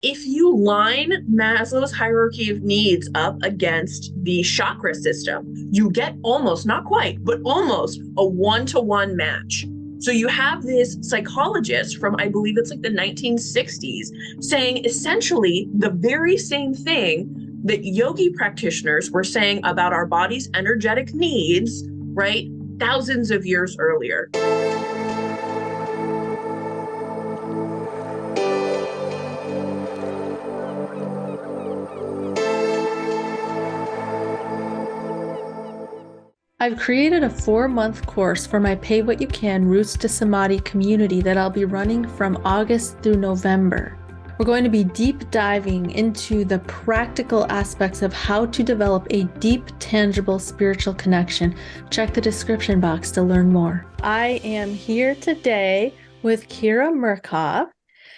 if you line Maslow's hierarchy of needs up against the chakra system, you get almost, not quite, but almost a one-to-one match. So you have this psychologist from, I believe it's like the 1960s, saying essentially the very same thing that yogi practitioners were saying about our body's energetic needs, right? Thousands of years earlier. I've created a 4-month course for my Pay What You Can Roots to Samadhi community that I'll be running from August through November. We're going to be deep diving into the practical aspects of how to develop a deep, tangible spiritual connection. Check the description box to learn more. I am here today with Kira Mirkoff,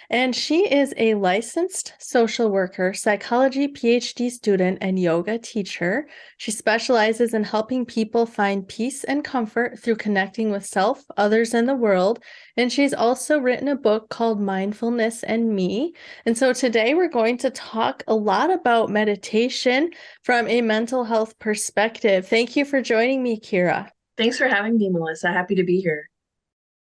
and she is a licensed social worker, psychology PhD student, and yoga teacher. She specializes in helping people find peace and comfort through connecting with self, others, and the world. And she's also written a book called Mindfulness and Me. And so today we're going to talk a lot about meditation from a mental health perspective. Thank you for joining me, Kira. Thanks for having me, Melissa. Happy to be here.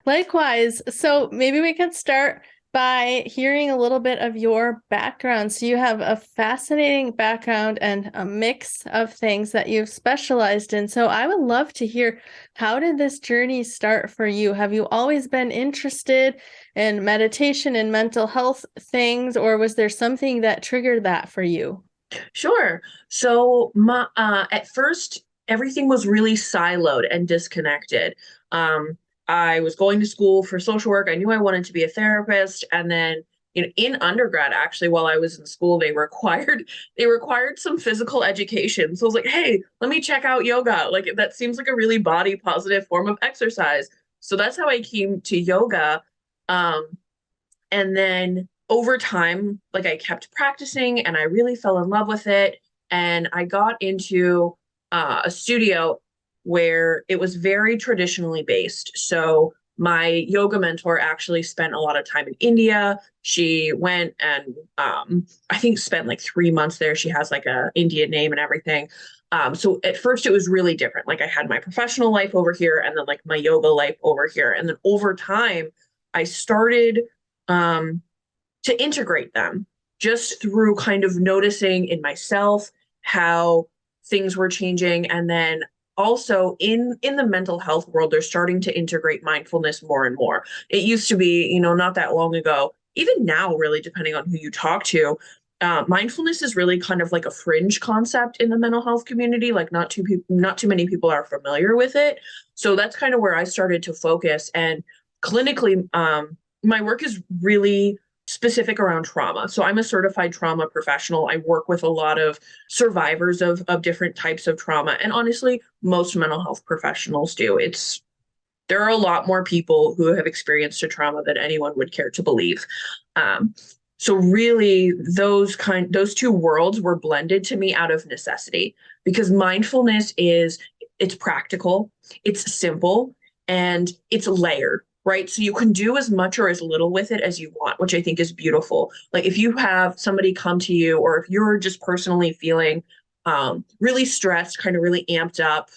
Likewise. So maybe we could start by hearing a little bit of your background. So you have a fascinating background and a mix of things that you've specialized in. So I would love to hear, how did this journey start for you? Have you always been interested in meditation and mental health things, or was there something that triggered that for you? Sure. So at first, everything was really siloed and disconnected. I was going to school for social work. I knew I wanted to be a therapist. And then, in undergrad, actually, while I was in school, they required some physical education. So I was like, hey, let me check out yoga. Like that seems like a really body positive form of exercise. So that's how I came to yoga. Um, and then over time, like I kept practicing and I really fell in love with it. And I got into a studio where it was very traditionally based. So my yoga mentor actually spent a lot of time in India. She went and I think spent like 3 months there. She has like a Indian name and everything. So at first it was really different. Like I had my professional life over here and then like my yoga life over here. And then over time, I started um, to integrate them just through kind of noticing in myself how things were changing. And then also in the mental health world, they're starting to integrate mindfulness more and more. It used to be, not that long ago, even now, really, depending on who you talk to, mindfulness is really kind of like a fringe concept in the mental health community. Like not too many people are familiar with it. So that's kind of where I started to focus. And clinically, my work is really specific around trauma. So I'm a certified trauma professional. I work with a lot of survivors of different types of trauma. And honestly, most mental health professionals do. There are a lot more people who have experienced a trauma than anyone would care to believe. Um, so really those two worlds were blended to me out of necessity because mindfulness it's practical, it's simple, and it's layered, right? So you can do as much or as little with it as you want, which I think is beautiful. Like if you have somebody come to you, or if you're just personally feeling really stressed, kind of really amped up.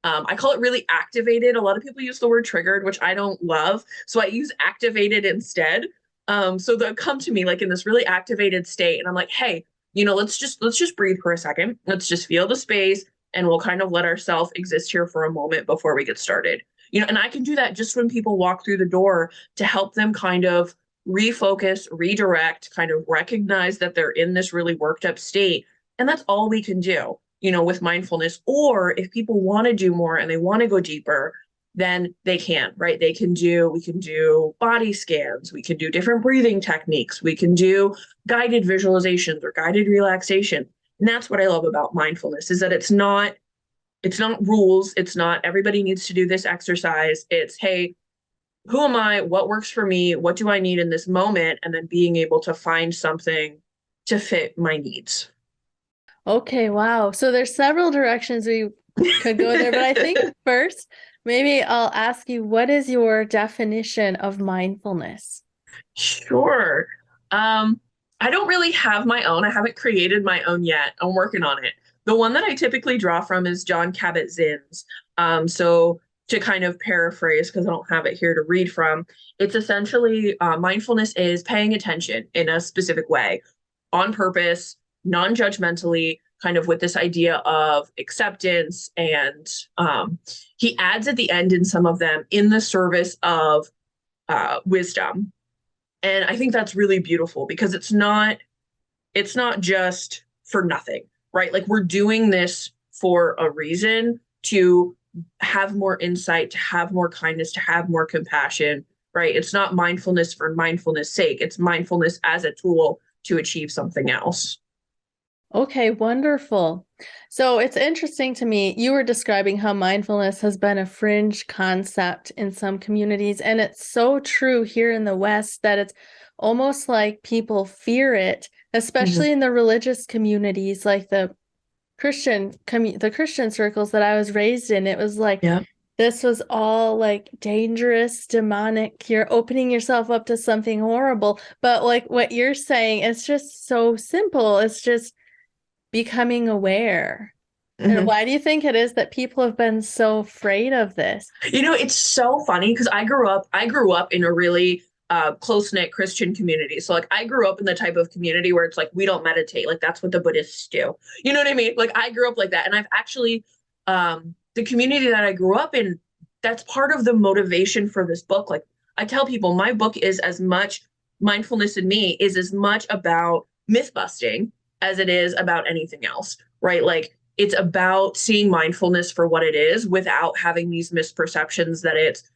I call it really activated. A lot of people use the word triggered, which I don't love. So I use activated instead. So they'll come to me like in this really activated state. And I'm like, hey, let's just breathe for a second. Let's just feel the space and we'll kind of let ourselves exist here for a moment before we get started. And I can do that just when people walk through the door to help them kind of refocus, redirect, kind of recognize that they're in this really worked up state. And that's all we can do, with mindfulness. Or if people want to do more and they want to go deeper, then they can, right? We can do body scans, we can do different breathing techniques, we can do guided visualizations or guided relaxation. And that's what I love about mindfulness is that it's not rules. It's not everybody needs to do this exercise. It's, hey, who am I? What works for me? What do I need in this moment? And then being able to find something to fit my needs. Okay, wow. So there's several directions we could go there, but I think first, maybe I'll ask you, what is your definition of mindfulness? Sure. Um, I don't really have my own. I haven't created my own yet. I'm working on it. The one that I typically draw from is John Kabat-Zinn's. So to kind of paraphrase, because I don't have it here to read from, it's essentially mindfulness is paying attention in a specific way, on purpose, non-judgmentally, kind of with this idea of acceptance. And he adds at the end in some of them in the service of wisdom. And I think that's really beautiful because it's not just for nothing, right? Like we're doing this for a reason to have more insight, to have more kindness, to have more compassion, right? It's not mindfulness for mindfulness sake. It's mindfulness as a tool to achieve something else. Okay, wonderful. So it's interesting to me. You were describing how mindfulness has been a fringe concept in some communities, and it's so true here in the West that it's almost like people fear it, Mhm. especially in the religious communities, like the Christian circles that I was raised in. It was like Yeah. this was all like dangerous, demonic. You're opening yourself up to something horrible. But like what you're saying, it's just so simple. It's just becoming aware. And Mhm. why do you think it is that people have been so afraid of this? It's so funny because I grew up in a really close-knit Christian community. So like I grew up in the type of community where it's like we don't meditate. Like that's what the Buddhists do. You know what I mean? Like I grew up like that. And I've actually the community that I grew up in, that's part of the motivation for this book. Like I tell people my book is as much mindfulness in me is as much about myth busting as it is about anything else, right? Like it's about seeing mindfulness for what it is without having these misperceptions that it's,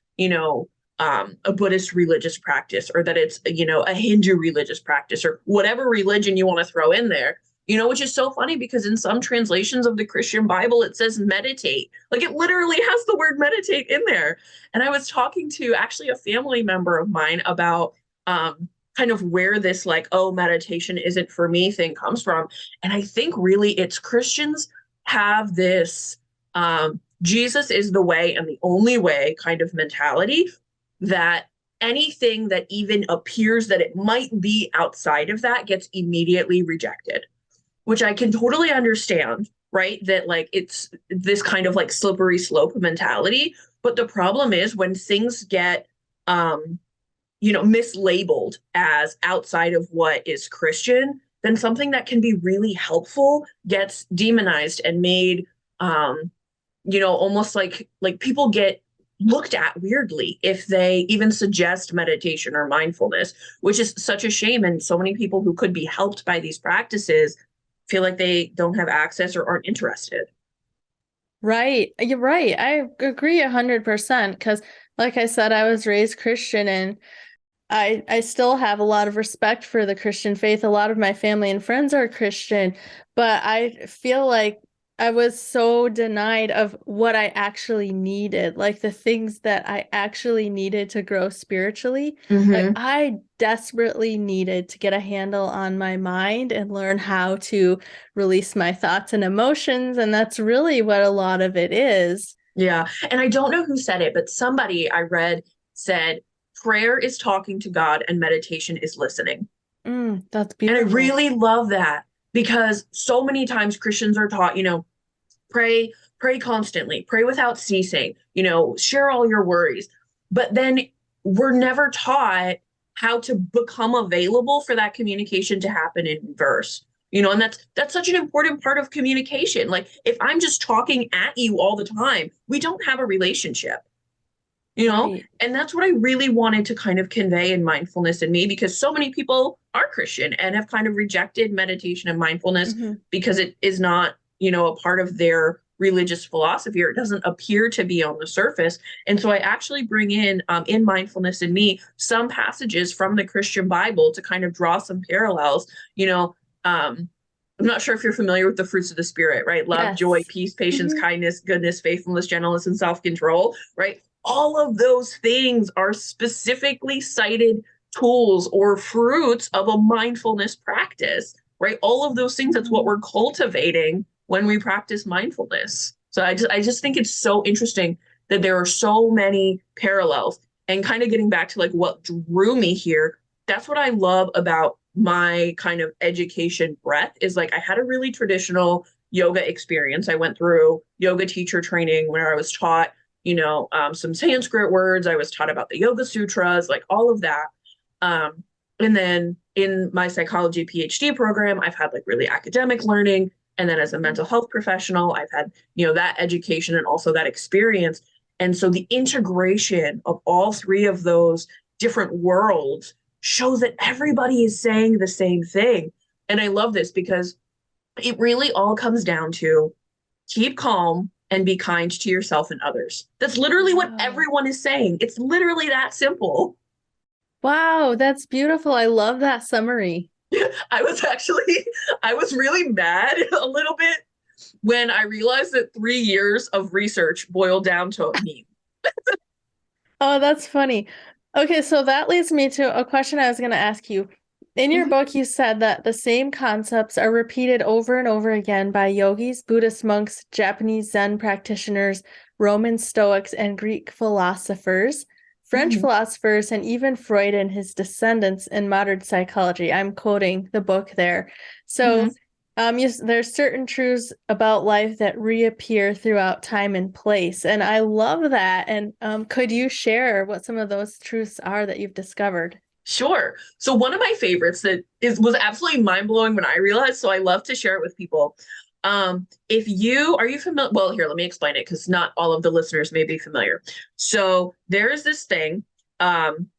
a Buddhist religious practice or that it's, a Hindu religious practice or whatever religion you want to throw in there, which is so funny because in some translations of the Christian Bible, it says meditate. Like it literally has the word meditate in there. And I was talking to actually a family member of mine about kind of where this like, oh, meditation isn't for me thing comes from. And I think really it's Christians have this Jesus is the way and the only way kind of mentality that anything that even appears that it might be outside of that gets immediately rejected, which I can totally understand, right? That like it's this kind of like slippery slope mentality. But the problem is when things get mislabeled as outside of what is Christian, then something that can be really helpful gets demonized and made, almost like people get looked at weirdly if they even suggest meditation or mindfulness, which is such a shame. And so many people who could be helped by these practices feel like they don't have access or aren't interested. Right. You're right. I agree 100% because like I said, I was raised Christian and I still have a lot of respect for the Christian faith. A lot of my family and friends are Christian, but I feel like I was so denied of what I actually needed, like the things that I actually needed to grow spiritually. Like Mm-hmm. I desperately needed to get a handle on my mind and learn how to release my thoughts and emotions, and that's really what a lot of it is. Yeah. And I don't know who said it, but somebody I read said prayer is talking to God and meditation is listening. That's And I beautiful. really love that because so many times Christians are taught, pray, pray constantly, pray without ceasing, share all your worries. But then we're never taught how to become available for that communication to happen in verse. And that's such an important part of communication. Like if I'm just talking at you all the time, we don't have a relationship you know Right. and that's what I really wanted to kind of convey in mindfulness in me because so many people are Christian and have kind of rejected meditation and mindfulness Mhm. because it is not a part of their religious philosophy or it doesn't appear to be on the surface. And so I actually bring in mindfulness in me some passages from the Christian Bible to kind of draw some parallels. I'm not sure if you're familiar with the fruits of the spirit, right? Love, joy, Yes. peace, patience, Mhm. kindness, goodness, faithfulness, gentleness, and self-control, right? All of those things are specifically cited tools or fruits of a mindfulness practice, right? All of those things, that's what Mhm. we're cultivating when we practice mindfulness. So I just think it's so interesting that there are so many parallels and kind of getting back to like what drew me here. That's what I love about my kind of education breadth is like I had a really traditional yoga experience. I went through yoga teacher training where I was taught, some Sanskrit words. I was taught about the Yoga Sutras, like all of that. Um, and then in my psychology PhD program, I've had like really academic learning. And then as a mental health professional, I've had, that education and also that experience. And so the integration of all three of those different worlds shows that everybody is saying the same thing. And I love this because it really all comes down to keep calm and be kind to yourself and others. That's literally what Wow. everyone is saying. It's literally that simple. Wow, that's beautiful. I love that summary. I was actually, I was really mad a little bit when I realized that 3 years of research boiled down to me. Oh, that's funny. Okay, so that leads me to a question I was going to ask you. In your Mhm. book, you said that the same concepts are repeated over and over again by yogis, Buddhist monks, Japanese Zen practitioners, Roman Stoics, and Greek philosophers, French Mhm. philosophers, and even Freud and his descendants in modern psychology. I'm quoting the book there. So, Mhm. there's certain truths about life that reappear throughout time and place, and I love that. And could you share what some of those truths are that you've discovered? Sure. So one of my favorites that was absolutely mind blowing when I realized, so I love to share it with people. If you are you familiar? Well, here, let me explain it because not all of the listeners may be familiar. So there is this thing, um,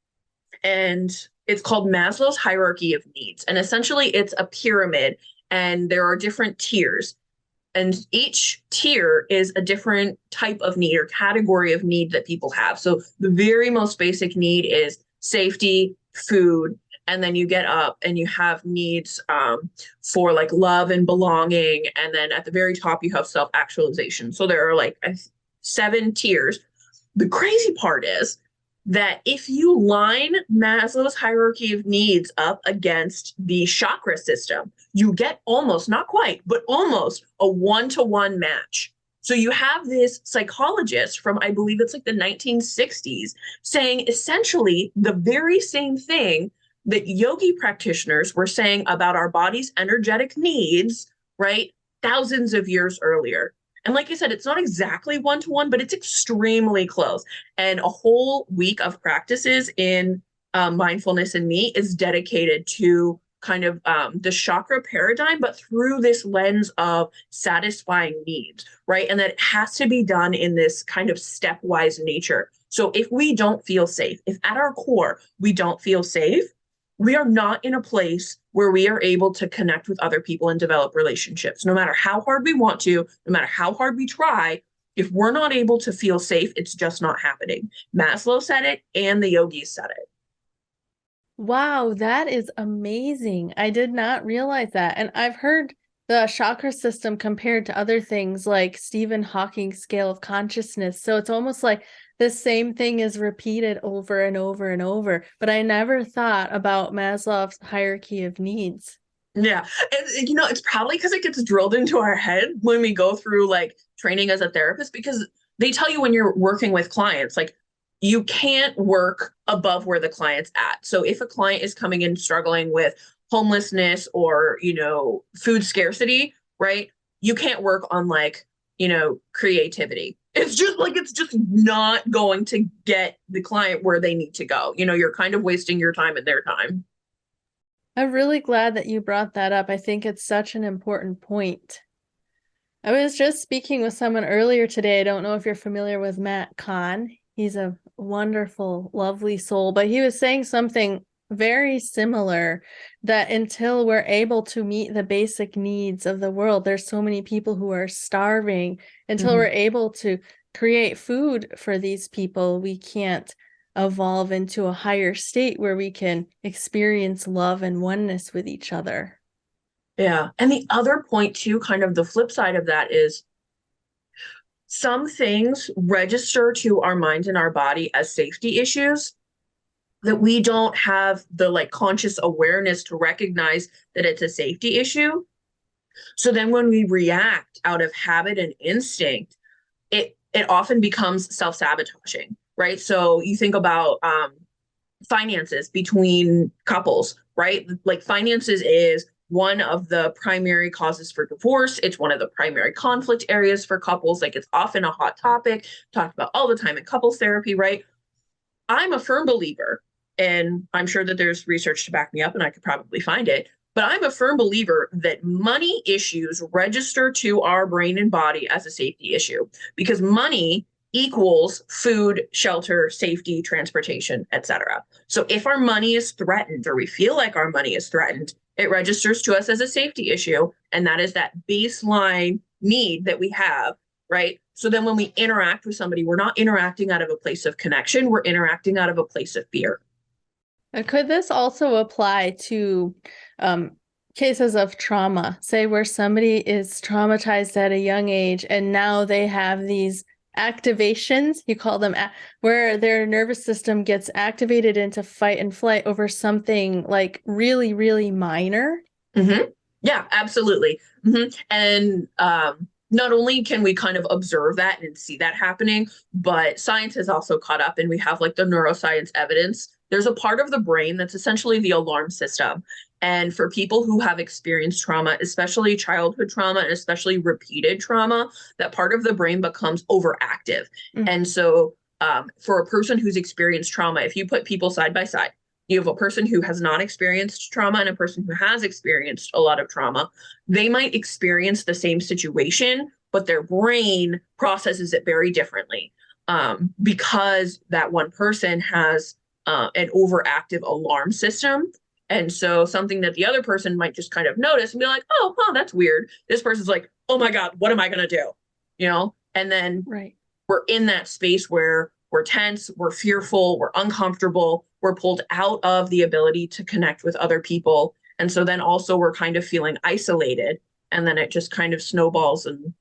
and it's called Maslow's hierarchy of needs, and essentially it's a pyramid, and there are different tiers, and each tier is a different type of need or category of need that people have. So the very most basic need is safety, food, and then you get up and you have needs for like love and belonging, and then at the very top you have self-actualization. So there are like 7 tiers. The crazy part is that if you line Maslow's hierarchy of needs up against the chakra system, you get almost, not quite, but almost a one-to-one match. So you have this psychologist from, I believe it's like the 1960s, saying essentially the very same thing that yogi practitioners were saying about our body's energetic needs, right? Thousands of years earlier. And like I said, it's not exactly one to one, but it's extremely close. And a whole week of practices in mindfulness and me is dedicated to kind of the chakra paradigm, but through this lens of satisfying needs, right? And that it has to be done in this kind of stepwise nature. So if we don't feel safe, if at our core we don't feel safe, we are not in a place where we are able to connect with other people and develop relationships. No matter how hard we want to, no matter how hard we try, if we're not able to feel safe, it's just not happening. Maslow said it and the yogis said it. Wow, that is amazing. I did not realize that. And I've heard the chakra system compared to other things like Stephen Hawking's scale of consciousness. So it's almost like the same thing is repeated over and over and over. But I never thought about Maslow's hierarchy of needs. Yeah. And, it's probably because it gets drilled into our head when we go through like training as a therapist, because they tell you when you're working with clients, like you can't work above where the client's at. So if a client is coming in struggling with homelessness or, food scarcity, right? You can't work on like, creativity. It's just not going to get the client where they need to go. You're kind of wasting your time and their time. I'm really glad that you brought that up. I think it's such an important point. I was just speaking with someone earlier today. I don't know if you're familiar with Matt Kahn. He's a wonderful, lovely soul, but he was saying something very similar, that until we're able to meet the basic needs of the world, there's so many people who are starving. Until we're Mhm. able to create food for these people, we can't evolve into a higher state where we can experience love and oneness with each other. Yeah. And the other point, too, kind of the flip side of that is some things register to our mind and our body as safety issues that we don't have the like conscious awareness to recognize that it's a safety issue. So then when we react out of habit and instinct, it often becomes self-sabotaging, right? So you think about finances between couples, right? Like finances is one of the primary causes for divorce. It's one of the primary conflict areas for couples. Like it's often a hot topic, talked about all the time in couples therapy, right? I'm a firm believer, and I'm sure that there's research to back me up, and I could probably find it. But I'm a firm believer that money issues register to our brain and body as a safety issue because money equals food, shelter, safety, transportation, etc. So if our money is threatened or we feel like our money is threatened, it registers to us as a safety issue. And that is that baseline need that we have, right? So then when we interact with somebody, we're not interacting out of a place of connection, we're interacting out of a place of fear. Could this also apply to cases of trauma, say where somebody is traumatized at a young age and now they have these activations, you call them, where their nervous system gets activated into fight and flight over something like really, really minor? Mm-hmm. Yeah, absolutely. Mm-hmm. And not only can we kind of observe that and see that happening, but science has also caught up and we have like the neuroscience evidence. There's a part of the brain that's essentially the alarm system. And for people who have experienced trauma, especially childhood trauma and especially repeated trauma, that part of the brain becomes overactive. Mm. And so for a person who's experienced trauma, if you put people side by side, you have a person who has not experienced trauma and a person who has experienced a lot of trauma. They might experience the same situation, but their brain processes it very differently because that one person has an overactive alarm system. And so something that the other person might just kind of notice and be like, oh, huh, that's weird. This person's like, oh my God, what am I going to do? You know? And then we're in that space where we're tense, we're fearful, we're uncomfortable, we're pulled out of the ability to connect with other people. And so then also we're kind of feeling isolated. And then it just kind of snowballs and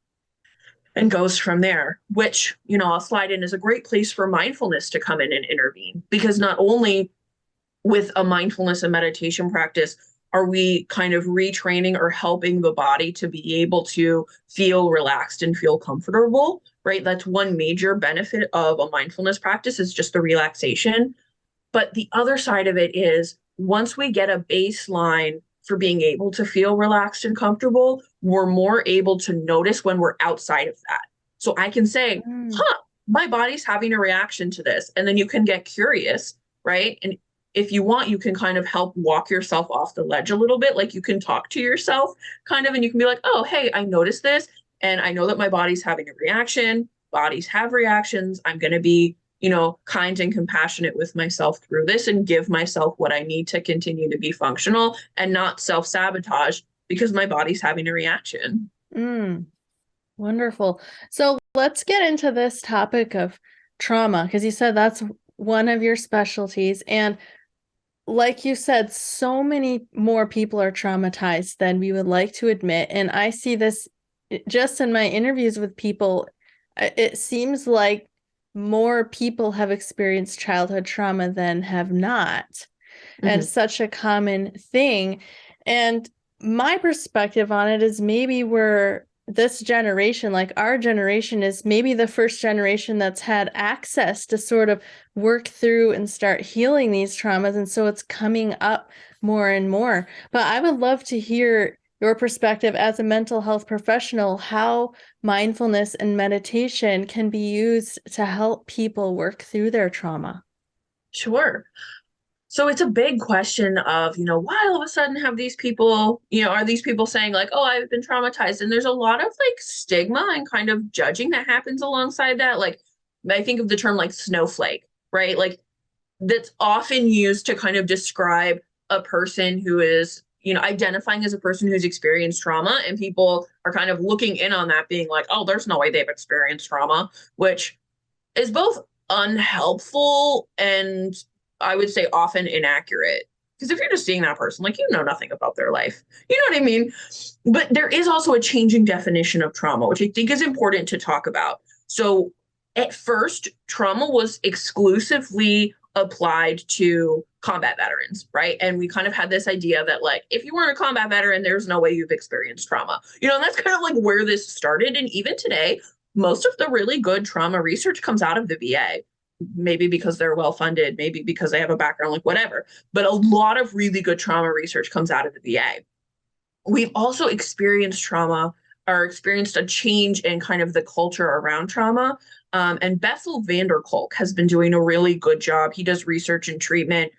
goes from there, which, you know, I'll slide in as a great place for mindfulness to come in and intervene. Because not only with a mindfulness and meditation practice are we kind of retraining or helping the body to be able to feel relaxed and feel comfortable, right? That's one major benefit of a mindfulness practice is just the relaxation. But the other side of it is once we get a baseline for being able to feel relaxed and comfortable, we're more able to notice when we're outside of that. So I can say, my body's having a reaction to this. And then you can get curious, right? And if you want, you can kind of help walk yourself off the ledge a little bit. Like you can talk to yourself kind of, and you can be like, oh, hey, I noticed this. And I know that my body's having a reaction. Bodies have reactions. I'm going to be, you know, kind and compassionate with myself through this and give myself what I need to continue to be functional and not self-sabotage because my body's having a reaction. Wonderful. So let's get into this topic of trauma, because you said that's one of your specialties. And like you said, so many more people are traumatized than we would like to admit. And I see this just in my interviews with people. It seems like more people have experienced childhood trauma than have not. And such a common thing. And my perspective on it is maybe we're this generation, like our generation, is maybe the first generation that's had access to sort of work through and start healing these traumas. And so it's coming up more and more. But I would love to hear your perspective as a mental health professional, how mindfulness and meditation can be used to help people work through their trauma. Sure. So it's a big question of, you know, why all of a sudden have these people, you know, are these people saying like, oh, I've been traumatized? And there's a lot of like stigma and kind of judging that happens alongside that. Like, I think of the term like snowflake, right? Like that's often used to kind of describe a person who is, you know, identifying as a person who's experienced trauma, and people are kind of looking in on that being like, oh, there's no way they've experienced trauma, which is both unhelpful and I would say often inaccurate. Because if you're just seeing that person, like you know nothing about their life. You know what I mean? But there is also a changing definition of trauma, which I think is important to talk about. So at first, trauma was exclusively applied to combat veterans, right? And we kind of had this idea that like, if you weren't a combat veteran, there's no way you've experienced trauma. You know, and that's kind of like where this started. And even today, most of the really good trauma research comes out of the VA. maybe because they're well funded, maybe because they have a background, like whatever. But a lot of really good trauma research comes out of the VA. We've also experienced trauma or experienced a change in kind of the culture around trauma. And Bessel van der Kolk has been doing a really good job. He does research and treatment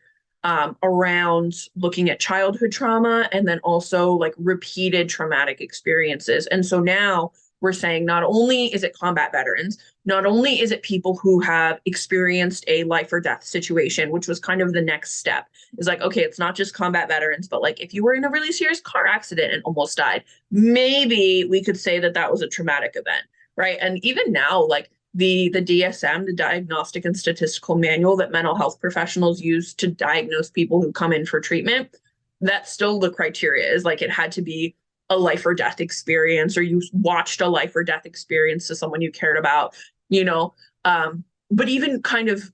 around looking at childhood trauma and then also like repeated traumatic experiences. And so now we're saying not only is it combat veterans, not only is it people who have experienced a life or death situation, which was kind of the next step, is like, okay, it's not just combat veterans, but like if you were in a really serious car accident and almost died, maybe we could say that that was a traumatic event, right? And even now, like the DSM, the Diagnostic and Statistical Manual that mental health professionals use to diagnose people who come in for treatment, that's still the criteria is like it had to be a life or death experience, or you watched a life or death experience to someone you cared about, you know. But even kind of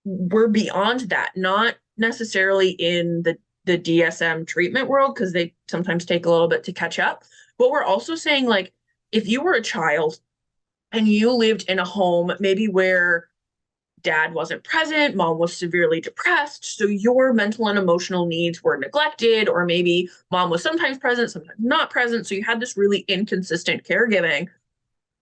we're beyond that, not necessarily in the DSM treatment world, because they sometimes take a little bit to catch up. But we're also saying, like, if you were a child and you lived in a home maybe where dad wasn't present, mom was severely depressed, so your mental and emotional needs were neglected, or maybe mom was sometimes present, sometimes not present, so you had this really inconsistent caregiving.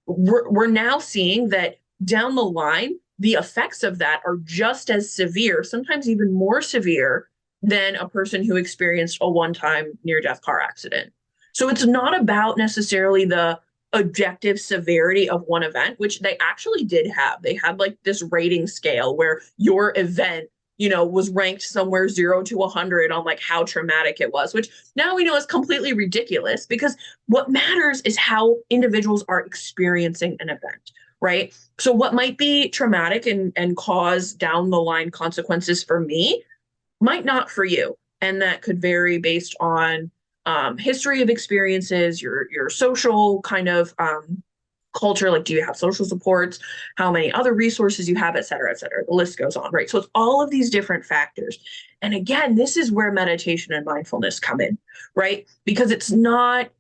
We're now seeing that down the line, the effects of that are just as severe, sometimes even more severe than a person who experienced a one-time near-death car accident. So it's not about necessarily the objective severity of one event, which they actually did have. They had like this rating scale where your event, you know, was ranked somewhere 0 to 100 on like how traumatic it was, which now we know is completely ridiculous, because what matters is how individuals are experiencing an event, right? So what might be traumatic and cause down the line consequences for me might not for you. And that could vary based on history of experiences, your social kind of culture, like do you have social supports, how many other resources you have, et cetera, et cetera. The list goes on, right? So it's all of these different factors. And again, this is where meditation and mindfulness come in, right? Because it's not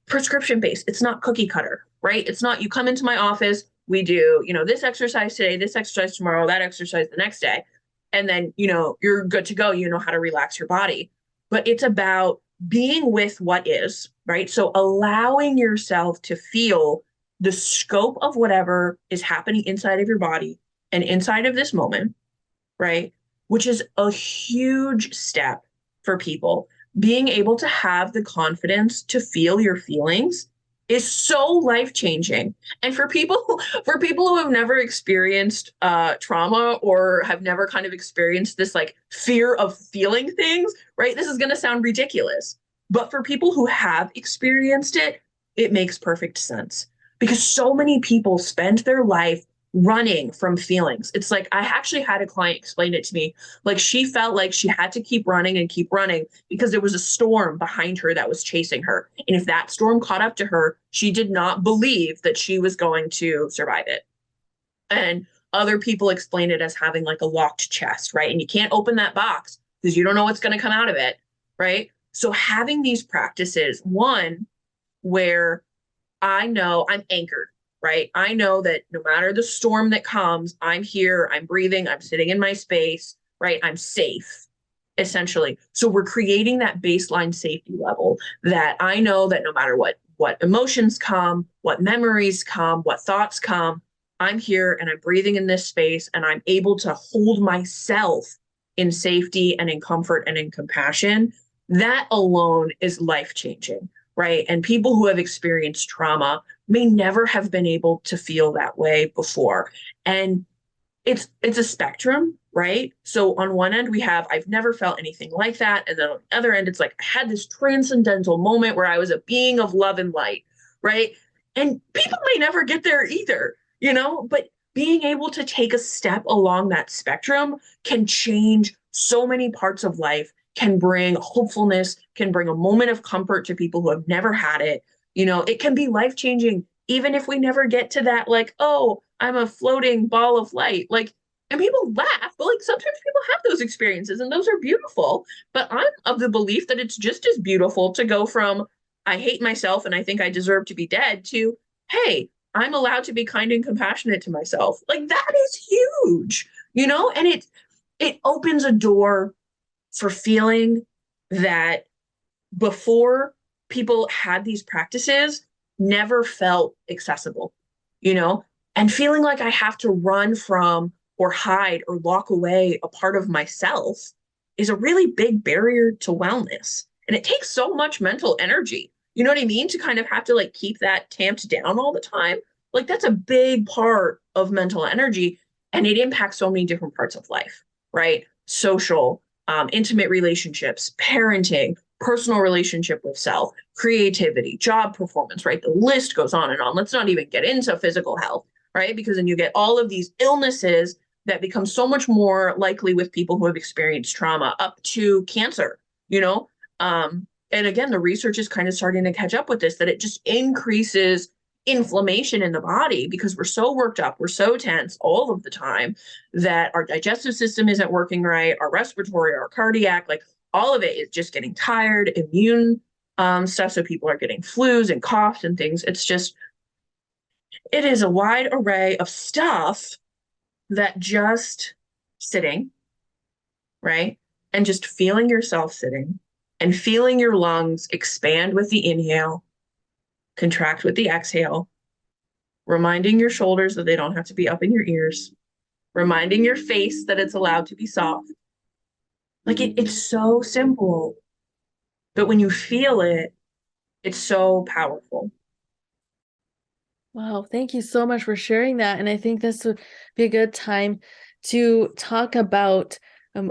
prescription based, it's not cookie cutter, right? It's not you come into my office, we do, you know, this exercise today, this exercise tomorrow, that exercise the next day, and then, you know, you're good to go, you know how to relax your body. But it's about being with what is, right? So allowing yourself to feel the scope of whatever is happening inside of your body and inside of this moment, right? Which is a huge step for people. Being able to have the confidence to feel your feelings is so life-changing. And for people who have never experienced trauma or have never kind of experienced this like fear of feeling things, right? This is going to sound ridiculous. But for people who have experienced it, it makes perfect sense, because so many people spend their life running from feelings. It's like I actually had a client explain it to me. Like she felt like she had to keep running because there was a storm behind her that was chasing her. And if that storm caught up to her, she did not believe that she was going to survive it. And other people explain it as having like a locked chest, right? And you can't open that box because you don't know what's going to come out of it, right? So having these practices, one, where I know I'm anchored, right? I know that no matter the storm that comes, I'm here, I'm breathing, I'm sitting in my space, right? I'm safe, essentially. So we're creating that baseline safety level that I know that no matter what emotions come, what memories come, what thoughts come, I'm here and I'm breathing in this space and I'm able to hold myself in safety and in comfort and in compassion. That alone is life-changing, right? And people who have experienced trauma may never have been able to feel that way before. And it's a spectrum, right? So on one end, we have, I've never felt anything like that. And then on the other end, it's like, I had this transcendental moment where I was a being of love and light, right? And people may never get there either, you know, but being able to take a step along that spectrum can change so many parts of life, can bring hopefulness, can bring a moment of comfort to people who have never had it. You know, it can be life-changing, even if we never get to that, like, oh, I'm a floating ball of light. Like, and people laugh, but like sometimes people have those experiences and those are beautiful. But I'm of the belief that it's just as beautiful to go from, I hate myself and I think I deserve to be dead, to, hey, I'm allowed to be kind and compassionate to myself. Like that is huge, and it opens a door for feeling that before people had these practices never felt accessible, you know, and feeling like I have to run from or hide or lock away a part of myself is a really big barrier to wellness. And it takes so much mental energy. You know what I mean? To kind of have to like keep that tamped down all the time. Like that's a big part of mental energy and it impacts so many different parts of life, right? Social, intimate relationships, parenting, personal relationship with self, creativity, job performance, right? The list goes on and on. Let's not even get into physical health, right? Because then you get all of these illnesses that become so much more likely with people who have experienced trauma, up to cancer, you know? And again, the research is kind of starting to catch up with this, that it just increases inflammation in the body because we're so worked up, we're so tense all of the time that our digestive system isn't working right, our respiratory, our cardiac, like all of it is just getting tired, immune stuff. So people are getting flus and coughs and things. It's just, it is a wide array of stuff that just sitting, right? And just feeling yourself sitting and feeling your lungs expand with the inhale, contract with the exhale, reminding your shoulders that they don't have to be up in your ears, reminding your face that it's allowed to be soft. Like it's so simple, but when you feel it, it's so powerful. Wow, thank you so much for sharing that. And I think this would be a good time to talk about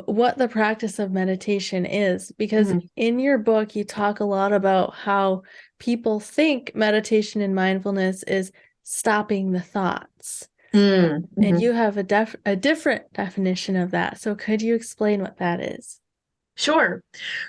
what the practice of meditation is, because Mm-hmm. in your book, you talk a lot about how people think meditation and mindfulness is stopping the thoughts. And Mm-hmm. you have a different definition of that. So could you explain what that is? Sure.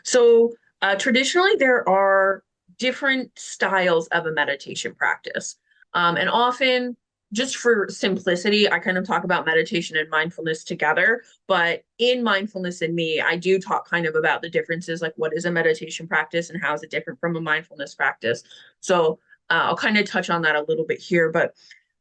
So traditionally, there are different styles of a meditation practice. And often, just for simplicity, I kind of talk about meditation and mindfulness together. But in Mindfulness in Me, I do talk kind of about the differences, like what is a meditation practice and how is it different from a mindfulness practice. So I'll kind of touch on that a little bit here. But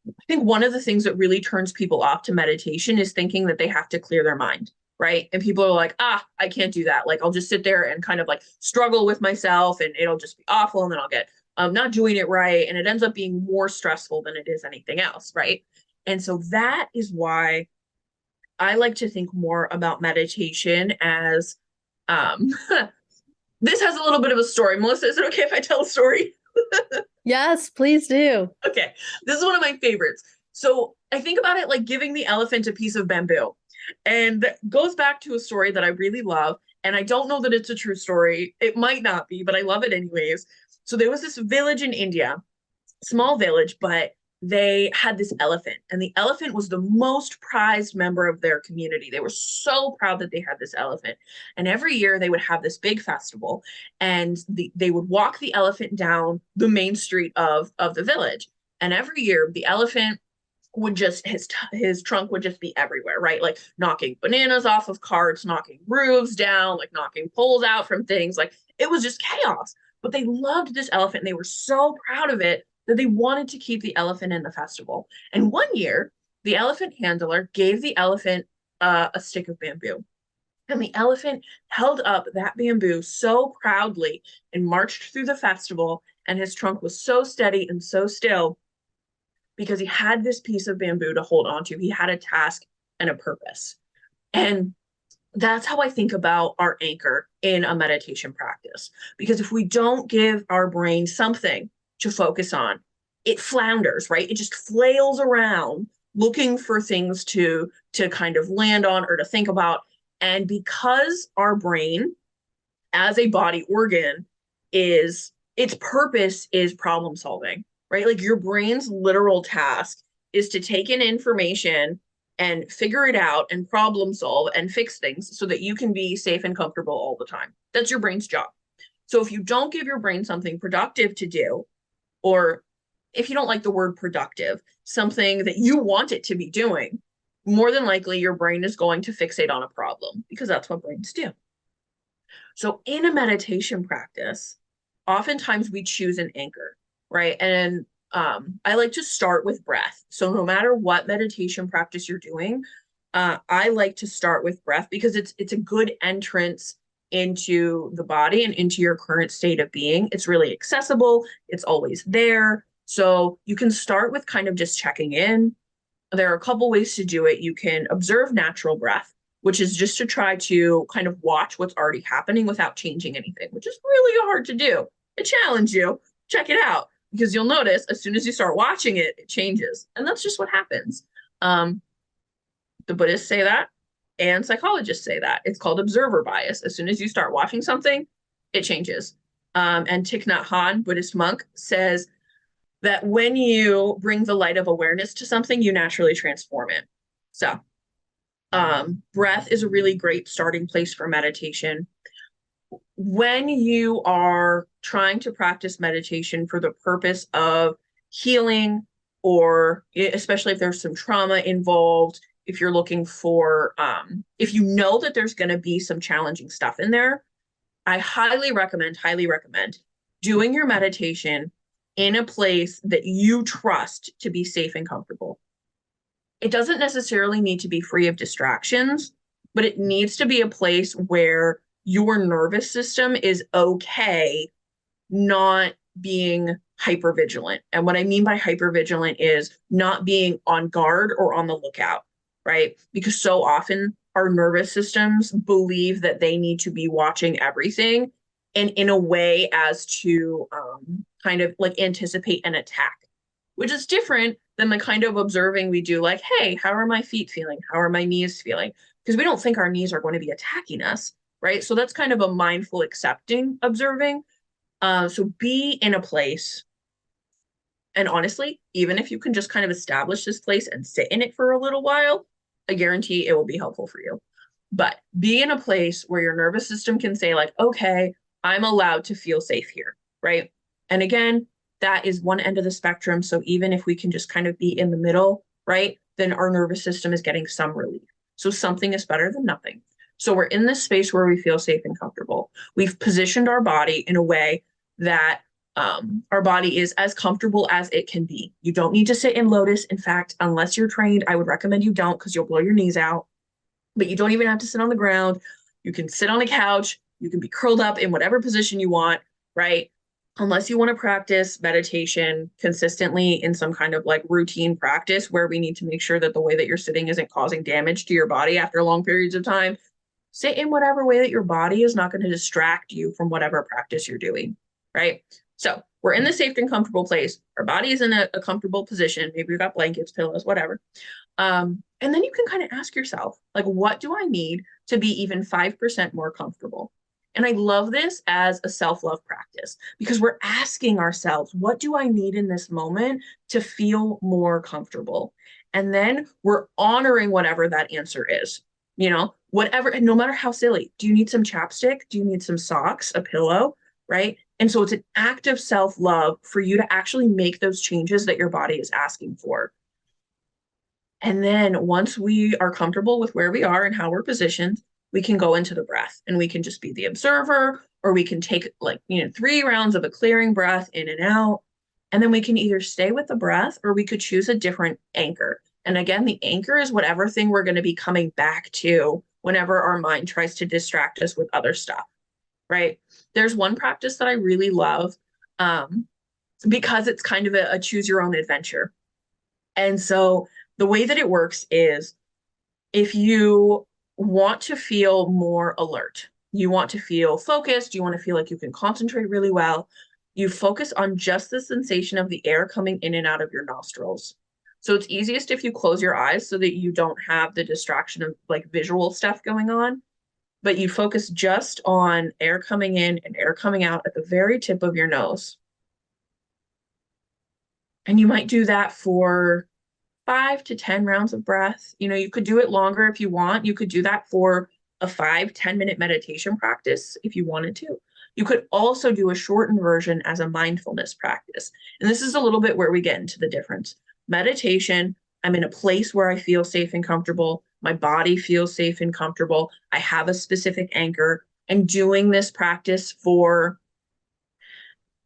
I think one of the things that really turns people off to meditation is thinking that they have to clear their mind, right? And people are like, I can't do that. Like, I'll just sit there and kind of like struggle with myself and it'll just be awful. And then I'll get not doing it right. And it ends up being more stressful than it is anything else, right? And so that is why I like to think more about meditation as um, this has a little bit of a story. Melissa, is it okay if I tell a story? Yes, please do. Okay, this is one of my favorites. So I think about it like giving the elephant a piece of bamboo. And that goes back to a story that I really love. And I don't know that it's a true story. It might not be, but I love it anyways. So there was this village in India, small village, but they had this elephant, and the elephant was the most prized member of their community. They were so proud that they had this elephant. And every year they would have this big festival, and they would walk the elephant down the main street of the village. And every year the elephant would just his trunk would just be everywhere, right? Like knocking bananas off of carts, knocking roofs down, like knocking poles out from things. Like it was just chaos. But they loved this elephant and they were so proud of it that they wanted to keep the elephant in the festival. And one year, the elephant handler gave the elephant a stick of bamboo. And the elephant held up that bamboo so proudly and marched through the festival. And his trunk was so steady and so still because he had this piece of bamboo to hold on to. He had a task and a purpose. And that's how I think about our anchor in a meditation practice. Because if we don't give our brain something to focus on, it flounders, right? It just flails around looking for things to kind of land on or to think about. And because our brain as a body organ is its purpose is problem solving, right? Like your brain's literal task is to take in information and figure it out and problem solve and fix things so that you can be safe and comfortable all the time. That's your brain's job. So if you don't give your brain something productive to do, or if you don't like the word productive, something that you want it to be doing, more than likely your brain is going to fixate on a problem because that's what brains do. So in a meditation practice, oftentimes we choose an anchor, right? And I like to start with breath. So no matter what meditation practice you're doing, I like to start with breath because it's a good entrance into the body and into your current state of being. It's really accessible. It's always there. So you can start with kind of just checking in. There are a couple ways to do it. You can observe natural breath, which is just to try to kind of watch what's already happening without changing anything, which is really hard to do. I challenge you, check it out, because you'll notice as soon as you start watching it, it changes. And that's just what happens. Um, the Buddhists say that, and psychologists say that. It's called observer bias. As soon as you start watching something, it changes. And Thich Nhat Hanh, Buddhist monk, says that when you bring the light of awareness to something, you naturally transform it. So, breath is a really great starting place for meditation. When you are trying to practice meditation for the purpose of healing, or especially if there's some trauma involved, if you're looking for, if you know that there's going to be some challenging stuff in there, I highly recommend doing your meditation in a place that you trust to be safe and comfortable. It doesn't necessarily need to be free of distractions, but it needs to be a place where your nervous system is okay not being hypervigilant. And what I mean by hypervigilant is not being on guard or on the lookout, right? Because so often our nervous systems believe that they need to be watching everything and in a way as to kind of like anticipate an attack, which is different than the kind of observing we do, like, hey, how are my feet feeling? How are my knees feeling? Because we don't think our knees are going to be attacking us, right? So that's kind of a mindful accepting observing. So be in a place, and honestly, even if you can just kind of establish this place and sit in it for a little while, I guarantee it will be helpful for you. But be in a place where your nervous system can say, like, okay, I'm allowed to feel safe here, right? And again, that is one end of the spectrum. So even if we can just kind of be in the middle, right, then our nervous system is getting some relief. So something is better than nothing. So we're in this space where we feel safe and comfortable. We've positioned our body in a way that our body is as comfortable as it can be. You don't need to sit in lotus. In fact, unless you're trained, I would recommend you don't, because you'll blow your knees out. But you don't even have to sit on the ground. You can sit on a couch. You can be curled up in whatever position you want, right? Unless you want to practice meditation consistently in some kind of like routine practice where we need to make sure that the way that you're sitting isn't causing damage to your body after long periods of time, sit in whatever way that your body is not going to distract you from whatever practice you're doing, right? So we're in the safe and comfortable place. Our body is in a comfortable position. Maybe we've got blankets, pillows, whatever. And then you can kind of ask yourself, like, what do I need to be even 5% more comfortable? And I love this as a self-love practice because we're asking ourselves, what do I need in this moment to feel more comfortable? And then we're honoring whatever that answer is, whatever, and no matter how silly. Do you need some chapstick? Do you need some socks, a pillow, right? And so it's an act of self-love for you to actually make those changes that your body is asking for. And then once we are comfortable with where we are and how we're positioned, we can go into the breath and we can just be the observer, or we can take 3 rounds of a clearing breath in and out. And then we can either stay with the breath or we could choose a different anchor. And again, the anchor is whatever thing we're going to be coming back to whenever our mind tries to distract us with other stuff, right? There's one practice that I really love because it's kind of a choose your own adventure. And so the way that it works is if you want to feel more alert, you want to feel focused, you want to feel like you can concentrate really well, you focus on just the sensation of the air coming in and out of your nostrils. So it's easiest if you close your eyes so that you don't have the distraction of like visual stuff going on, but you focus just on air coming in and air coming out at the very tip of your nose. And you might do that for 5 to 10 rounds of breath. You could do it longer if you want. You could do that for a 5-10 minute meditation practice if you wanted to. You could also do a shortened version as a mindfulness practice. And this is a little bit where we get into the difference. Meditation, I'm in a place where I feel safe and comfortable. My body feels safe and comfortable. I have a specific anchor. And doing this practice for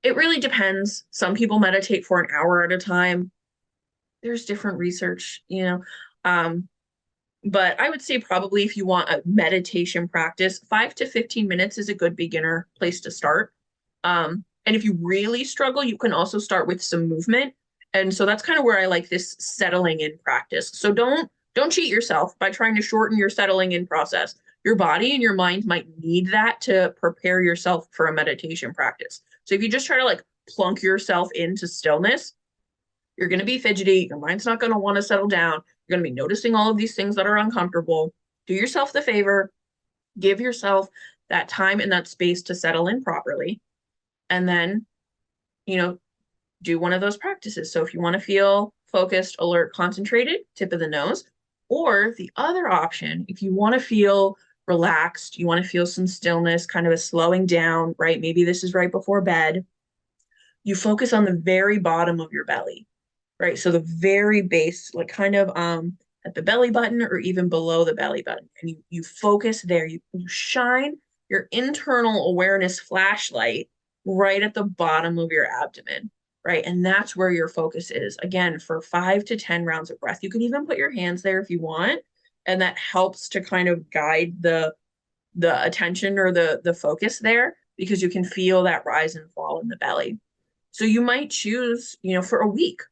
It really depends. Some people meditate for an hour at a time. There's different research, you know. Um, but I would say probably if you want a meditation practice, 5 to 15 minutes is a good beginner place to start. And if you really struggle, you can also start with some movement. And so that's kind of where I like this settling in practice. So don't cheat yourself by trying to shorten your settling in process. Your body and your mind might need that to prepare yourself for a meditation practice. So if you just try to like plunk yourself into stillness, you're going to be fidgety. Your mind's not going to want to settle down. You're going to be noticing all of these things that are uncomfortable. Do yourself the favor, give yourself that time and that space to settle in properly. And then, you know, do one of those practices. So if you want to feel focused, alert, concentrated, tip of the nose. Or the other option, if you want to feel relaxed, you want to feel some stillness, kind of a slowing down, right? Maybe this is right before bed. You focus on the very bottom of your belly, right? So the very base, like kind of at the belly button or even below the belly button. And you focus there. You shine your internal awareness flashlight right at the bottom of your abdomen, right? And that's where your focus is. Again, for 5 to 10 rounds of breath. You can even put your hands there if you want. And that helps to kind of guide the attention or the focus there because you can feel that rise and fall in the belly. So you might choose, you know, for a week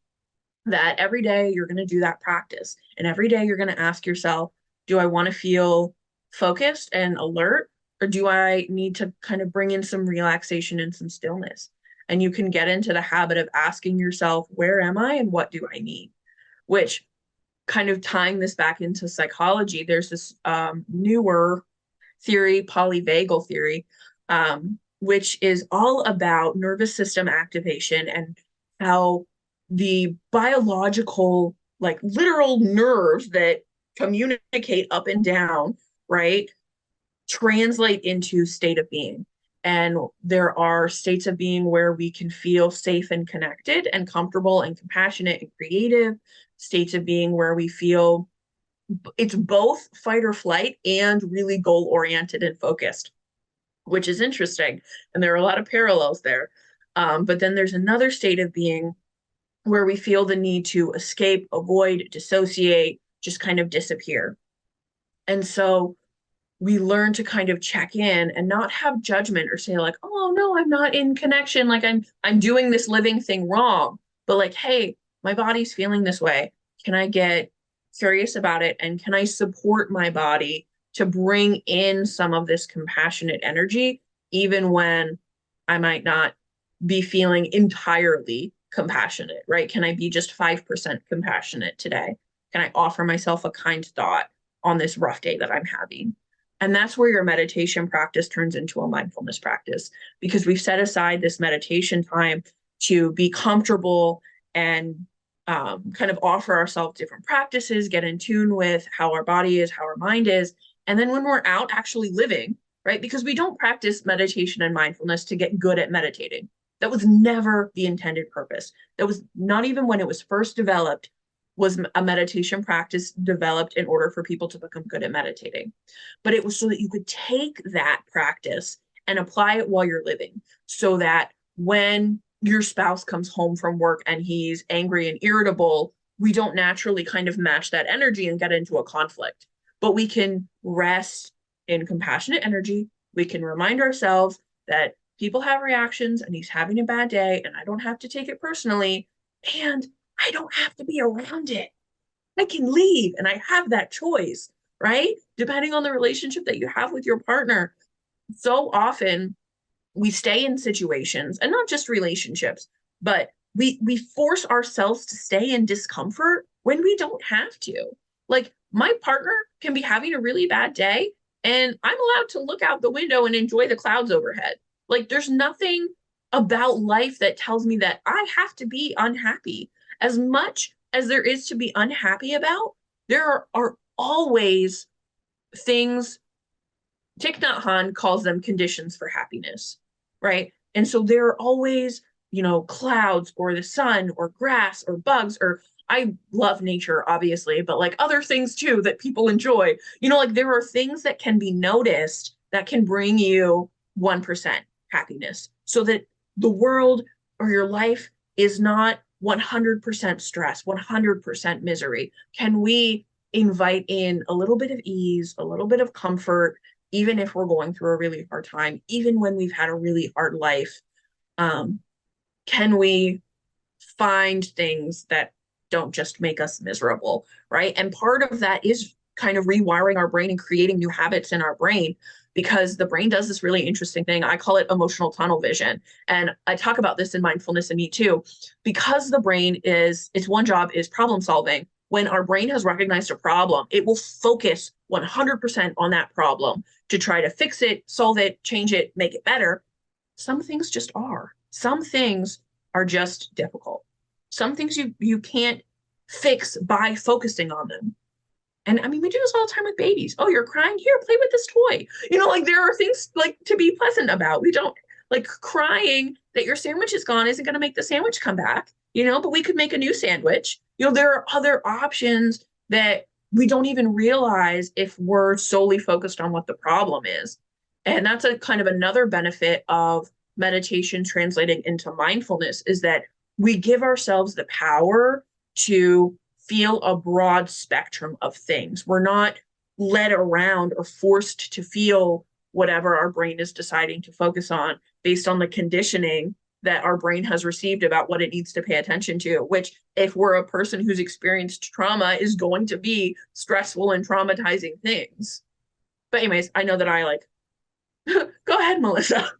that every day you're going to do that practice. And every day you're going to ask yourself, do I want to feel focused and alert? Or do I need to kind of bring in some relaxation and some stillness? And you can get into the habit of asking yourself, where am I and what do I need? Which kind of tying this back into psychology, there's this newer theory, polyvagal theory, which is all about nervous system activation and how the biological, like literal nerves that communicate up and down, right, translate into state of being. And there are states of being where we can feel safe and connected and comfortable and compassionate and creative, states of being where we feel it's both fight or flight and really goal oriented and focused, which is interesting. And there are a lot of parallels there. But then there's another state of being where we feel the need to escape, avoid, dissociate, just kind of disappear. And so we learn to kind of check in and not have judgment or say like, oh no, I'm not in connection, like I'm doing this living thing wrong, but like, hey, my body's feeling this way. Can I get curious about it and can I support my body to bring in some of this compassionate energy even when I might not be feeling entirely compassionate, right? Can I be just 5% compassionate today? Can I offer myself a kind thought on this rough day that I'm having? And that's where your meditation practice turns into a mindfulness practice because we've set aside this meditation time to be comfortable and kind of offer ourselves different practices, get in tune with how our body is, how our mind is. And then when we're out actually living, right? Because we don't practice meditation and mindfulness to get good at meditating. That was never the intended purpose. That was not even when it was first developed was a meditation practice developed in order for people to become good at meditating. But it was so that you could take that practice and apply it while you're living so that when your spouse comes home from work and he's angry and irritable, we don't naturally kind of match that energy and get into a conflict. But we can rest in compassionate energy. We can remind ourselves that people have reactions and he's having a bad day and I don't have to take it personally. And I don't have to be around it. I can leave and I have that choice, right? Depending on the relationship that you have with your partner. So often we stay in situations and not just relationships, but we force ourselves to stay in discomfort when we don't have to. Like my partner can be having a really bad day and I'm allowed to look out the window and enjoy the clouds overhead. Like there's nothing about life that tells me that I have to be unhappy. As much as there is to be unhappy about, there are always things. Thich Nhat Hanh calls them conditions for happiness, right? And so there are always, you know, clouds or the sun or grass or bugs or I love nature, obviously, but like other things too that people enjoy. You know, like there are things that can be noticed that can bring you 1% happiness so that the world or your life is not 100% stress, 100% misery? Can we invite in a little bit of ease, a little bit of comfort, even if we're going through a really hard time, even when we've had a really hard life? Um, can we find things that don't just make us miserable, right? And part of that is kind of rewiring our brain and creating new habits in our brain, because the brain does this really interesting thing. I call it emotional tunnel vision. And I talk about this in mindfulness and me too, because the brain is, its one job is problem solving. When our brain has recognized a problem, it will focus 100% on that problem to try to fix it, solve it, change it, make it better. Some things just are. Some things are just difficult. Some things you can't fix by focusing on them. And I mean, we do this all the time with babies. Oh, you're crying? Here, play with this toy. Like there are things like to be pleasant about. We don't like crying that your sandwich is gone isn't going to make the sandwich come back, but we could make a new sandwich. There are other options that we don't even realize if we're solely focused on what the problem is. And that's a kind of another benefit of meditation translating into mindfulness, is that we give ourselves the power to feel a broad spectrum of things. We're not led around or forced to feel whatever our brain is deciding to focus on based on the conditioning that our brain has received about what it needs to pay attention to, which, if we're a person who's experienced trauma, is going to be stressful and traumatizing things. But anyways, I know that I like go ahead, Melissa.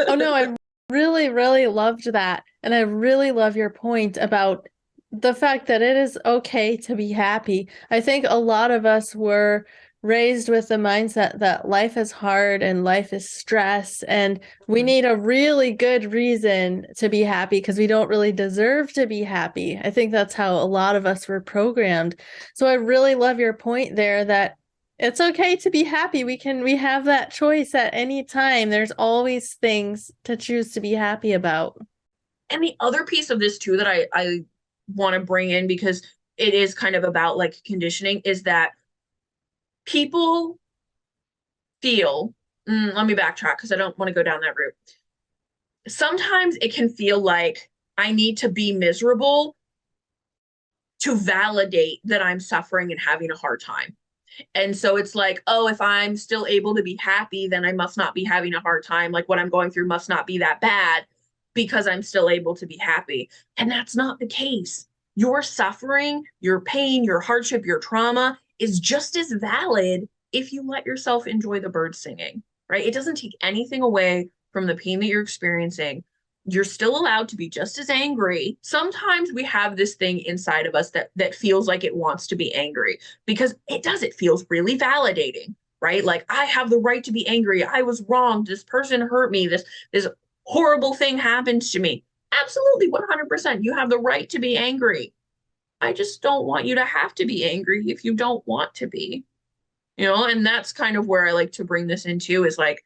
Oh no, I really, really loved that. And I really love your point about the fact that it is okay to be happy. I think a lot of us were raised with the mindset that life is hard and life is stress, and we need a really good reason to be happy because we don't really deserve to be happy. I think that's how a lot of us were programmed. So I really love your point there that it's okay to be happy. We have that choice at any time. There's always things to choose to be happy about. And the other piece of this too that I want to bring in, because it is kind of about like conditioning, is that people feel, let me backtrack because I don't want to go down that route. Sometimes it can feel like I need to be miserable to validate that I'm suffering and having a hard time. And so it's like, oh, if I'm still able to be happy, then I must not be having a hard time. Like what I'm going through must not be that bad because I'm still able to be happy. And that's not the case. Your suffering, your pain, your hardship, your trauma is just as valid if you let yourself enjoy the birds singing, right? It doesn't take anything away from the pain that you're experiencing. You're still allowed to be just as angry. Sometimes we have this thing inside of us that feels like it wants to be angry, because it does. It feels really validating, right? Like, I have the right to be angry. I was wrong. This person hurt me. This horrible thing happened to me. Absolutely, 100%. You have the right to be angry. I just don't want you to have to be angry if you don't want to be. And that's kind of where I like to bring this into, is like,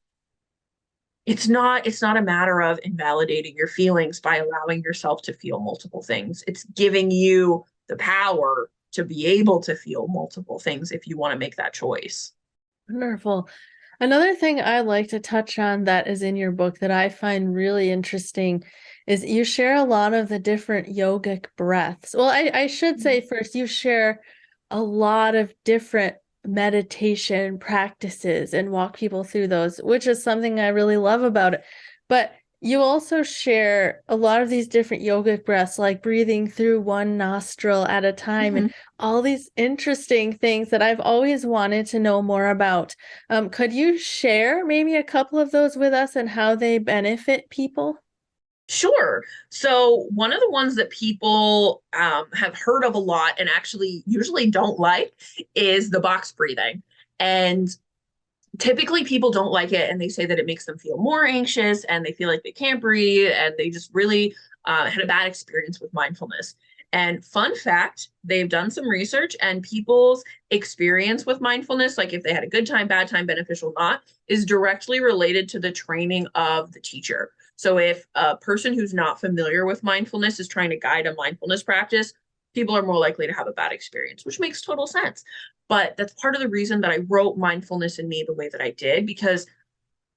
it's not a matter of invalidating your feelings by allowing yourself to feel multiple things. It's giving you the power to be able to feel multiple things if you want to make that choice. Wonderful. Another thing I like to touch on that is in your book that I find really interesting is you share a lot of the different yogic breaths. Well, I should say first, you share a lot of different meditation practices and walk people through those, which is something I really love about it. But you also share a lot of these different yogic breaths, like breathing through one nostril at a time, and all these interesting things that I've always wanted to know more about. Could you share maybe a couple of those with us and how they benefit people? Sure. So one of the ones that people have heard of a lot and actually usually don't like is the box breathing. And typically people don't like it, and they say that it makes them feel more anxious and they feel like they can't breathe, and they just really had a bad experience with mindfulness. And fun fact, they've done some research, and people's experience with mindfulness, like if they had a good time, bad time, beneficial, not, is directly related to the training of the teacher. So if a person who's not familiar with mindfulness is trying to guide a mindfulness practice, people are more likely to have a bad experience, which makes total sense. But that's part of the reason that I wrote Mindfulness in Me the way that I did, because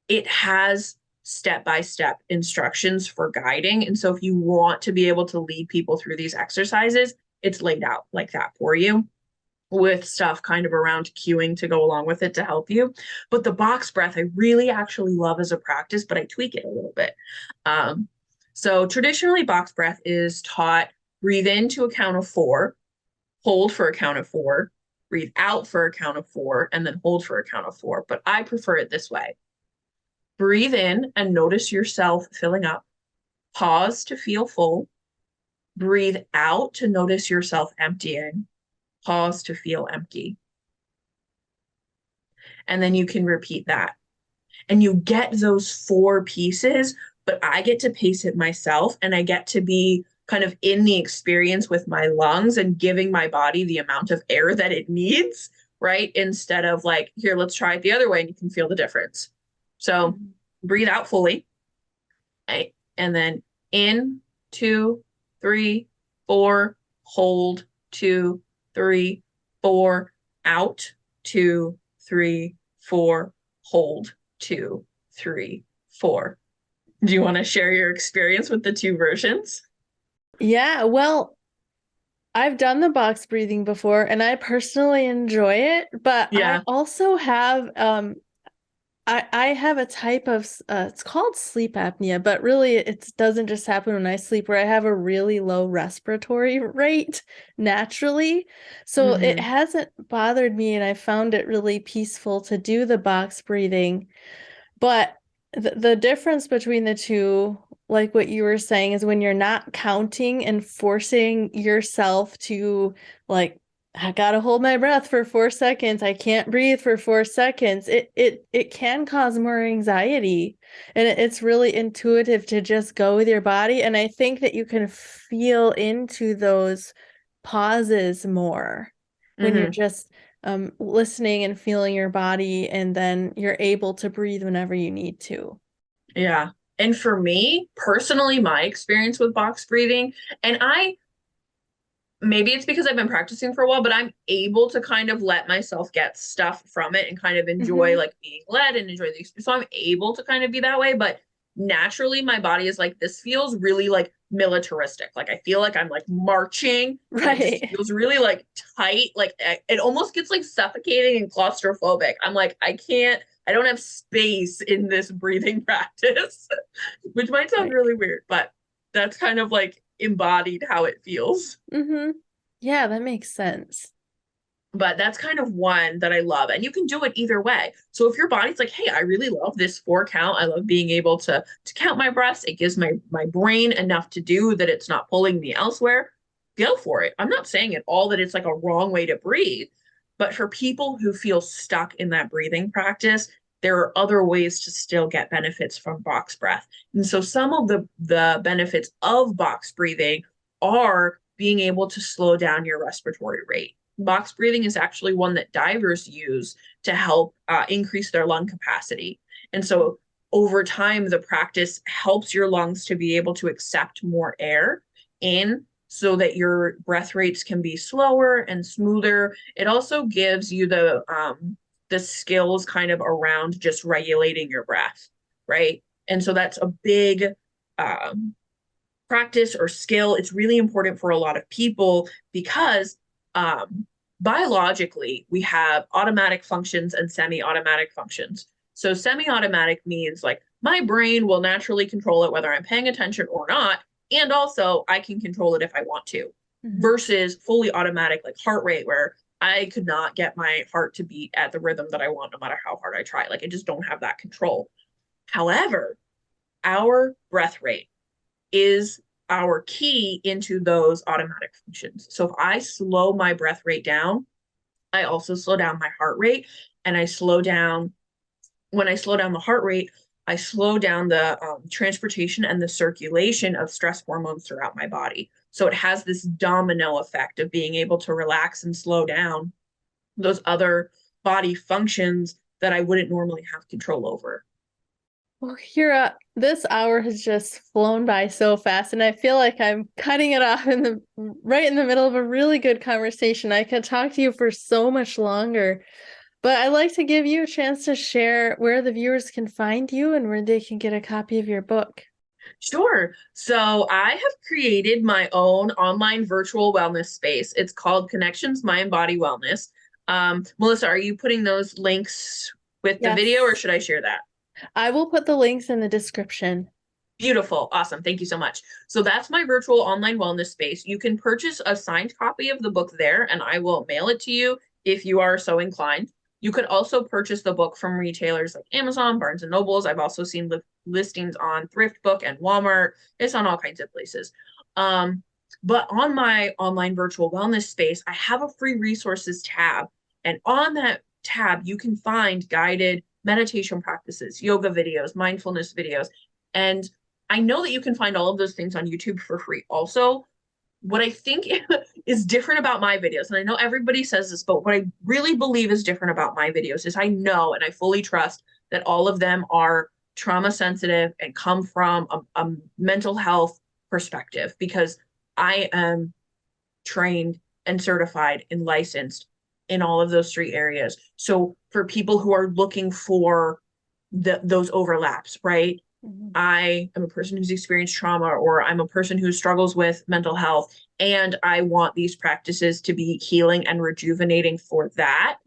it has step-by-step instructions for guiding. And so if you want to be able to lead people through these exercises, it's laid out like that for you, with stuff kind of around cueing to go along with it to help you. But the box breath, I really actually love as a practice, but I tweak it a little bit. So traditionally, box breath is taught: breathe in to a count of 4, hold for a count of 4, breathe out for a count of 4, and then hold for a count of 4. But I prefer it this way: breathe in and notice yourself filling up, pause to feel full, breathe out to notice yourself emptying, pause to feel empty. And then you can repeat that. And you get those 4 pieces, but I get to pace it myself, and I get to be kind of in the experience with my lungs and giving my body the amount of air that it needs, right? Instead of like, here, let's try it the other way, and you can feel the difference. So breathe out fully, right? And then in, 2, 3, 4, hold, 2, 3, 4, out, 2, 3, 4, hold, 2, 3, 4. Do you want to share your experience with the 2 versions? Yeah, well, I've done the box breathing before and I personally enjoy it, but I Yeah. also have I have a type of it's called sleep apnea, but really it doesn't just happen when I sleep, where I have a really low respiratory rate naturally. So it Mm-hmm. hasn't bothered me and I found it really peaceful to do the box breathing. But the difference between the two, like what you were saying, is when you're not counting and forcing yourself to, like, I gotta hold my breath for 4 seconds. I can't breathe for 4 seconds. It can cause more anxiety. And it's really intuitive to just go with your body. And I think that you can feel into those pauses more when you're Mm-hmm. just listening and feeling your body, and then you're able to breathe whenever you need to. Yeah. And for me, personally, my experience with box breathing, and maybe it's because I've been practicing for a while, but I'm able to kind of let myself get stuff from it and kind of enjoy Mm-hmm. like being led and enjoy the experience. So I'm able to kind of be that way, but naturally my body is like, this feels really like militaristic. Like I feel like I'm like marching, and it just Right. feels really like tight. Like it almost gets like suffocating and claustrophobic. I'm like, I don't have space in this breathing practice, which might sound Right. really weird, but that's kind of like embodied how it feels. Mm-hmm. Yeah, that makes sense. But that's kind of one that I love. And you can do it either way. So if your body's like, hey, I really love this 4 count. I love being able to count my breaths. It gives my brain enough to do that it's not pulling me elsewhere. Go for it. I'm not saying at all that it's like a wrong way to breathe. But for people who feel stuck in that breathing practice, there are other ways to still get benefits from box breath. And so some of the benefits of box breathing are being able to slow down your respiratory rate. Box breathing is actually one that divers use to help increase their lung capacity. And so over time, the practice helps your lungs to be able to accept more air in, so that your breath rates can be slower and smoother. It also gives you the skills kind of around just regulating your breath, right? And so that's a big um, practice or skill. It's really important for a lot of people because biologically we have automatic functions and semi-automatic functions. So semi-automatic means like my brain will naturally control it whether I'm paying attention or not, and also I can control it if I want to. Mm-hmm. Versus fully automatic like heart rate, where I could not get my heart to beat at the rhythm that I want no matter how hard I try. Like I just don't have that control. However, our breath rate is our key into those automatic functions. So if I slow my breath rate down, I also slow down my heart rate. And when I slow down the heart rate, I slow down the transportation and the circulation of stress hormones throughout my body. So it has this domino effect of being able to relax and slow down those other body functions that I wouldn't normally have control over. Well, Kira, this hour has just flown by so fast, and I feel like I'm cutting it off right in the middle of a really good conversation. I could talk to you for so much longer. But I'd like to give you a chance to share where the viewers can find you and where they can get a copy of your book. Sure. So I have created my own online virtual wellness space. It's called Connections Mind Body Wellness. Melissa, are you putting those links with the video or Yes. should I share that? I will put the links in the description. Beautiful. Awesome. Thank you so much. So that's my virtual online wellness space. You can purchase a signed copy of the book there, and I will mail it to you if you are so inclined. You could also purchase the book from retailers like Amazon, Barnes and Nobles. I've also seen listings on Thrift Book and Walmart. It's on all kinds of places. But on my online virtual wellness space, I have a free resources tab. And on that tab, you can find guided meditation practices, yoga videos, mindfulness videos. And I know that you can find all of those things on YouTube for free. Also, what I think is different about my videos, and I know everybody says this, but what I really believe is different about my videos is I know and I fully trust that all of them are trauma sensitive and come from a mental health perspective because I am trained and certified and licensed in all of those three areas. So for people who are looking for those overlaps, right? I am a person who's experienced trauma, or I'm a person who struggles with mental health, and I want these practices to be healing and rejuvenating for that.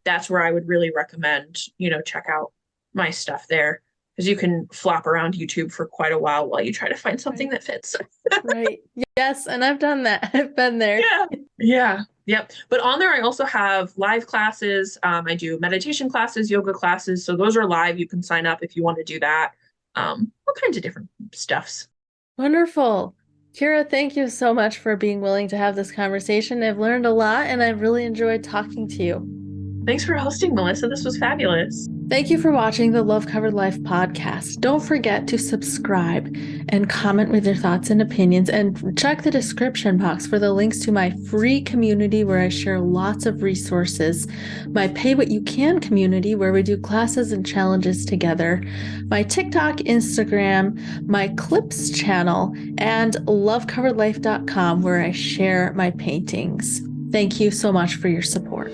That's where I would really recommend, check out my stuff there because you can flop around YouTube for quite a while you try to find something that fits. Right. Yes. And I've done that. I've been there. Yeah. Yeah. Yep. But on there, I also have live classes. I do meditation classes, yoga classes. So those are live. You can sign up if you want to do that. All kinds of different stuffs. Wonderful. Kira, thank you so much for being willing to have this conversation. I've learned a lot and I've really enjoyed talking to you. Thanks for hosting, Melissa. This was fabulous. Thank you for watching the Love Covered Life podcast. Don't forget to subscribe and comment with your thoughts and opinions, and check the description box for the links to my free community where I share lots of resources, my Pay What You Can community where we do classes and challenges together, my TikTok, Instagram, my Clips channel, and lovecoveredlife.com where I share my paintings. Thank you so much for your support.